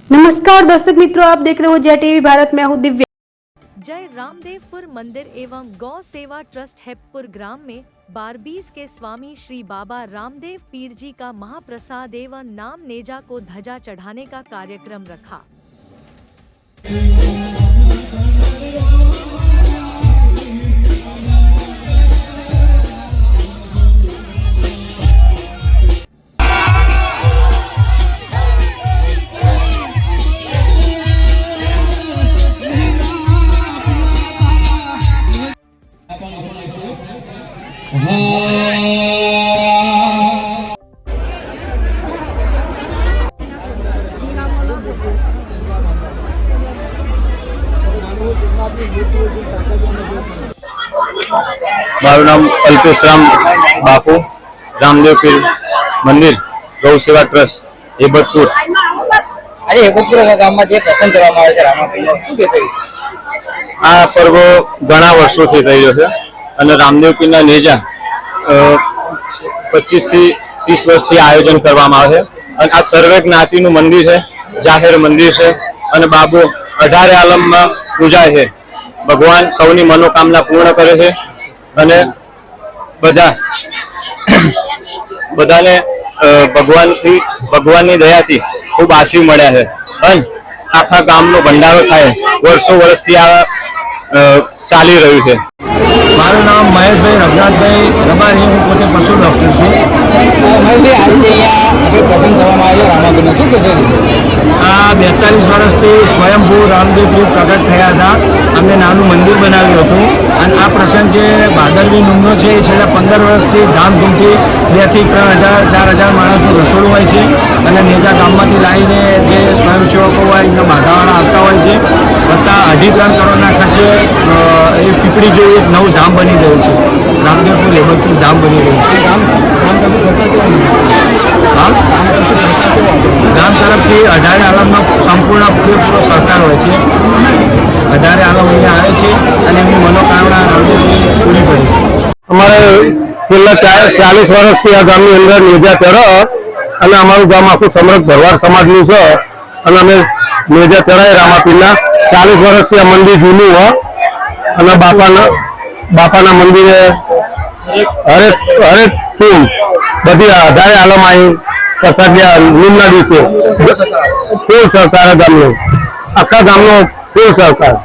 नमस्कार दर्शक मित्रों, आप देख रहे हो जय टीवी भारत में हूँ दिव्या। जय रामदेवपुर मंदिर एवं गौ सेवा ट्रस्ट हेपपुर ग्राम में 12 के स्वामी श्री बाबा रामदेव पीर जी का महाप्रसाद एवं नाम नेजा को ध्वजा चढ़ाने का कार्यक्रम रखा। મારું નામ અલ્પેશરામ બાપુ, રામદેવ પીર મંદિર ગૌ સેવા ટ્રસ્ટ હેબતપુર। આજે હેબતપુર ગામમાં જે પ્રસંગ કરવામાં આવે છે રામાપીરનો, શું કહેશો? આ પર્વ ઘણા વર્ષોથી થઈ રહ્યો છે અને રામદેવ પીરના નેજા 25 થી 30 વર્ષથી આયોજન કરવામાં આવે છે અને આ સર્વે જ્ઞાતિનું મંદિર છે, જાહેર મંદિર છે અને બાબુ 18 આલમમાં પૂજાય છે। ભગવાન સૌની મનોકામના પૂર્ણ કરે છે અને બધાને ભગવાનની દયાથી ખૂબ આશીર્વાદ મળ્યા છે અને આખા ગામનો ભંડારો થાય, વર્ષો વર્ષથી આ ચાલી રહ્યું છે। મારું નામ મહેશભાઈ રઘુનાથભાઈ રબારી, હું પોતે પશુ ડૉક્ટર છું। મહેશભાઈ, આજે અહીંયા પ્રસંગ કરવામાં આવ્યો રામાપીરનો, શું કહેશો? આ 42 વર્ષથી સ્વયંભૂ રામદેવ પીર પ્રગટ થયા હતા। અમને નાનું મંદિર બનાવ્યું હતું અને આ પ્રસંગ જે ભાદરવી નોમનો છે એ છેલ્લા 15 વર્ષથી ધામધૂમથી 2 થી 3,000 4,000 માણસનું રસોડું હોય છે અને નેજા ગામમાંથી લાવીને જે સ્વયંસેવકો હોય એમના બાધાવાળા આવતા હોય છે। વત્તા 2.5-3 કરોડના ખર્ચે એ પીપળી જેવું એક નવું ધામ બની ગયું છે, રામદેવપુર હેબતપુર ધામ બની ગયું છે। ગામ તરફથી 18 આલમનો સંપૂર્ણ પૂરેપૂરો સહકાર હોય છે। 18 આલમ અહીંયા આવે છે અને એમની મનોકામના રામદેવની પૂરી પડી। અમારે છેલ્લા 40 વર્ષથી આ ગામની અંદર નેજા ચડે અને અમારું ગામ આખું સમૃદ્ધ ભરવાડ સમાજનું છે અને અમે નેજા ચડાય રામાપીરના 40 વર્ષથી આ મંદિર જૂનું હોય અને બાપાના મંદિરે હરેક ટીમ બધી 18 આલમ આવી પ્રસાદ નિમના દિવસે ફૂલ સહકાર ગામનો, આખા ગામનો ફૂલ સહકાર।